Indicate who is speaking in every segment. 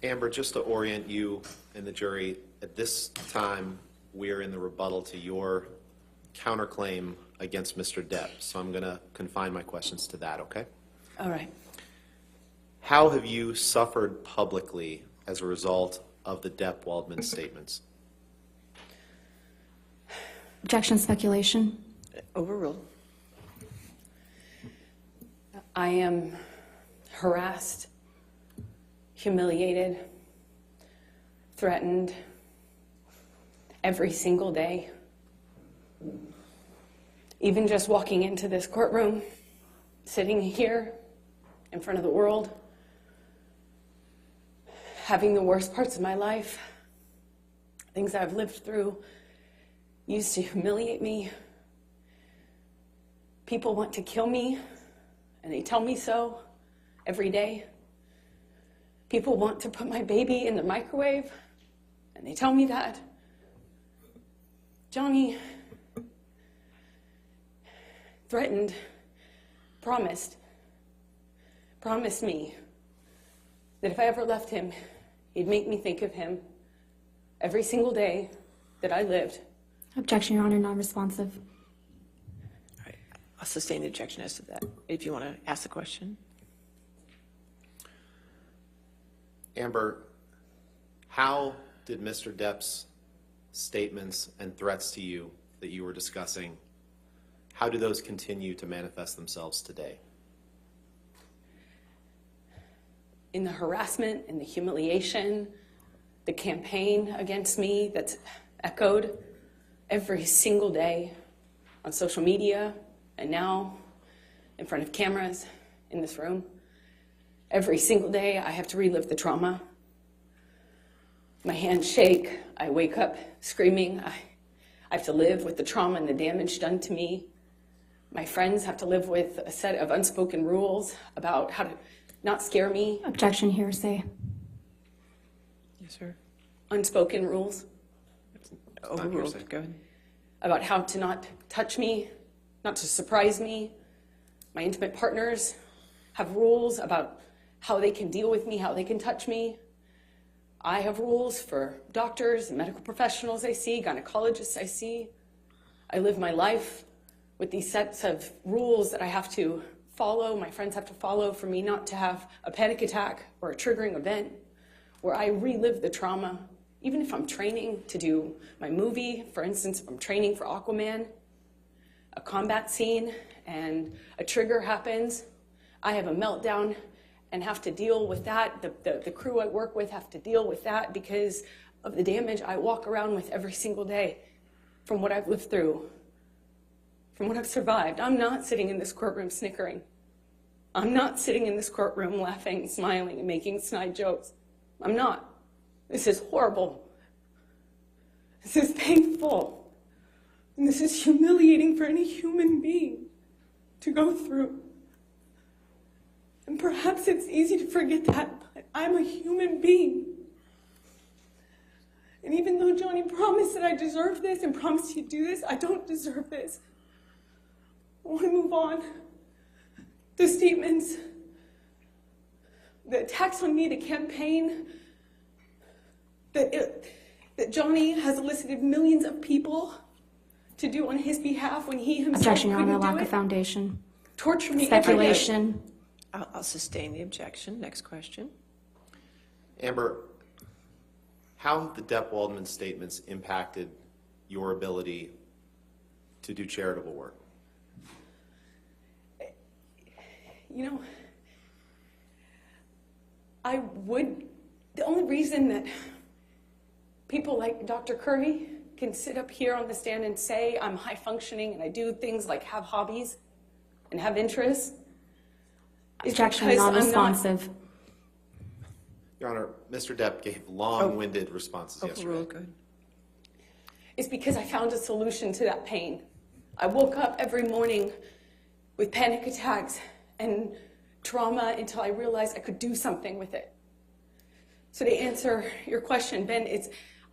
Speaker 1: Amber, just to orient you and the jury, at this time, we are in the rebuttal to your counterclaim against Mr. Depp. So I'm going to confine my questions to that, okay?
Speaker 2: All right.
Speaker 1: How have you suffered publicly as a result of the Depp-Waldman statements?
Speaker 3: Objection, speculation.
Speaker 2: Overruled. I am harassed, humiliated, threatened every single day. Even just walking into this courtroom, sitting here in front of the world, having the worst parts of my life, things I've lived through, used to humiliate me. People want to kill me, and they tell me so every day. People want to put my baby in the microwave, and they tell me that. Johnny threatened, promised me that if I ever left him, he'd make me think of him every single day that I lived.
Speaker 3: Objection, Your Honor, non-responsive.
Speaker 4: All right. I'll sustain the objection as to that, if you want to ask the question.
Speaker 1: Amber, how did Mr. Depp's statements and threats to you that you were discussing, how do those continue to manifest themselves today?
Speaker 2: In the harassment, in the humiliation, the campaign against me that's echoed every single day on social media and now in front of cameras in this room. Every single day I have to relive the trauma. My hands shake. I wake up screaming. I have to live with the trauma and the damage done to me. My friends have to live with a set of unspoken rules about how to not scare me.
Speaker 3: Objection, hearsay.
Speaker 4: Yes, sir.
Speaker 2: Unspoken rules
Speaker 4: Overruled. Go ahead.
Speaker 2: about how to not touch me, not to surprise me. My intimate partners have rules about how they can deal with me, how they can touch me. I have rules for doctors and medical professionals I see, gynecologists I see. I live my life with these sets of rules that I have to follow, my friends have to follow for me not to have a panic attack or a triggering event where I relive the trauma. Even if I'm training to do my movie, for instance, if I'm training for Aquaman, a combat scene and a trigger happens, I have a meltdown and have to deal with that. The crew I work with have to deal with that because of the damage I walk around with every single day from what I've lived through, from what I've survived. I'm not sitting in this courtroom snickering. I'm not sitting in this courtroom laughing, smiling, and making snide jokes. I'm not. This is horrible. This is painful. And this is humiliating for any human being to go through. And perhaps it's easy to forget that, but I'm a human being. And even though Johnny promised that I deserve this and promised he'd do this, I don't deserve this. I want to move on. The statements, the attacks on me, the campaign, that Johnny has elicited millions of people to do on his behalf when he himself
Speaker 3: Objection, Your Honor,
Speaker 2: couldn't do
Speaker 3: lack
Speaker 2: it.
Speaker 3: of foundation.
Speaker 2: Torture me every day.
Speaker 3: Speculation.
Speaker 4: I'll sustain the objection. Next question.
Speaker 1: Amber, how have the Depp-Waldman statements impacted your ability to do charitable work?
Speaker 2: You know, the only reason that people like Dr. Curry can sit up here on the stand and say I'm high functioning and I do things like have hobbies and have interests is
Speaker 3: Objection,
Speaker 2: because
Speaker 3: non-responsive.
Speaker 1: Your Honor, Mr. Depp gave long-winded responses yesterday.
Speaker 4: Overruled. Go ahead.
Speaker 2: It's because I found a solution to that pain. I woke up every morning with panic attacks and trauma until I realized I could do something with it. So to answer your question, Ben,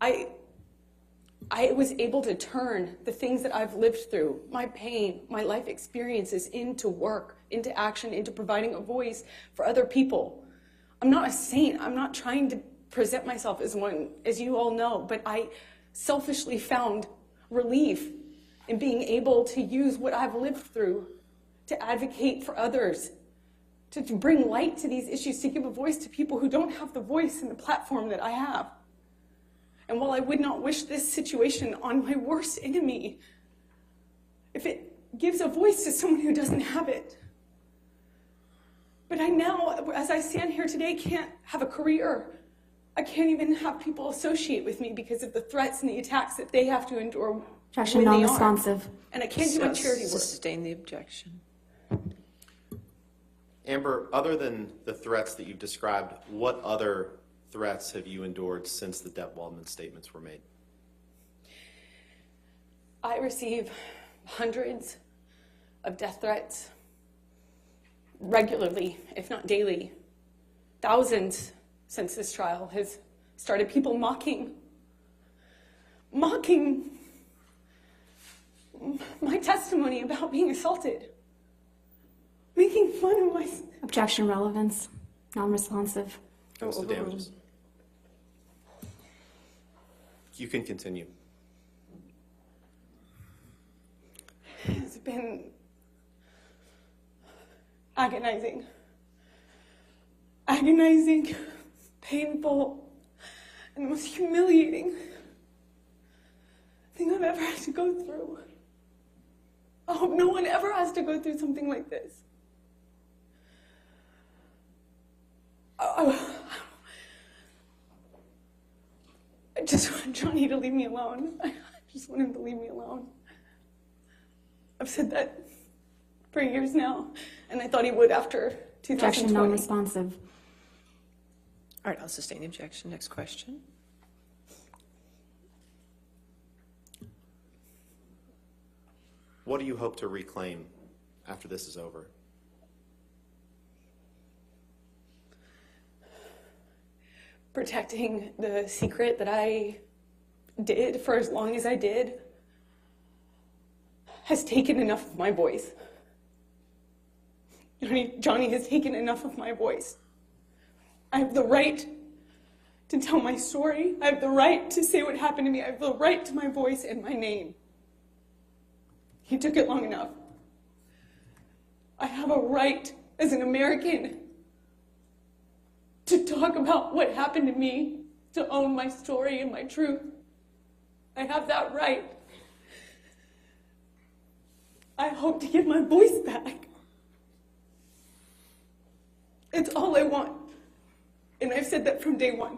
Speaker 2: I was able to turn the things that I've lived through, my pain, my life experiences, into work, into action, into providing a voice for other people. I'm not a saint. I'm not trying to present myself as one, as you all know, but I selfishly found relief in being able to use what I've lived through to advocate for others, to bring light to these issues, to give a voice to people who don't have the voice and the platform that I have. And while I would not wish this situation on my worst enemy, if it gives a voice to someone who doesn't have it. But I now, as I stand here today, can't have a career. I can't even have people associate with me because of the threats and the attacks that they have to endure.
Speaker 3: Objection,
Speaker 2: when they
Speaker 3: non-responsive.
Speaker 2: are. And I can't do my charity work.
Speaker 4: Sustain the objection.
Speaker 1: Amber, other than the threats that you've described, what other threats have you endured since the Depp Waldman statements were made?
Speaker 2: I receive hundreds of death threats regularly, if not daily. Thousands since this trial has started. People mocking my testimony about being assaulted, making fun of my...
Speaker 3: Objection, relevance. Non-responsive.
Speaker 1: Goes to damages. You can continue.
Speaker 2: It's been agonizing, painful, and the most humiliating thing I've ever had to go through. I hope no one ever has to go through something like this. I just want Johnny to leave me alone. I just want him to leave me alone. I've said that for years now, and I thought he would after 2020.
Speaker 3: Objection, non-responsive.
Speaker 4: All right, I'll sustain the objection. Next question.
Speaker 1: What do you hope to reclaim after this is over?
Speaker 2: Protecting the secret that I did for as long as I did has taken enough of my voice. Johnny has taken enough of my voice. I have the right to tell my story. I have the right to say what happened to me. I have the right to my voice and my name. He took it long enough. I have a right as an American to talk about what happened to me, to own my story and my truth. I have that right. I hope to get my voice back. It's all I want. And I've said that from day one.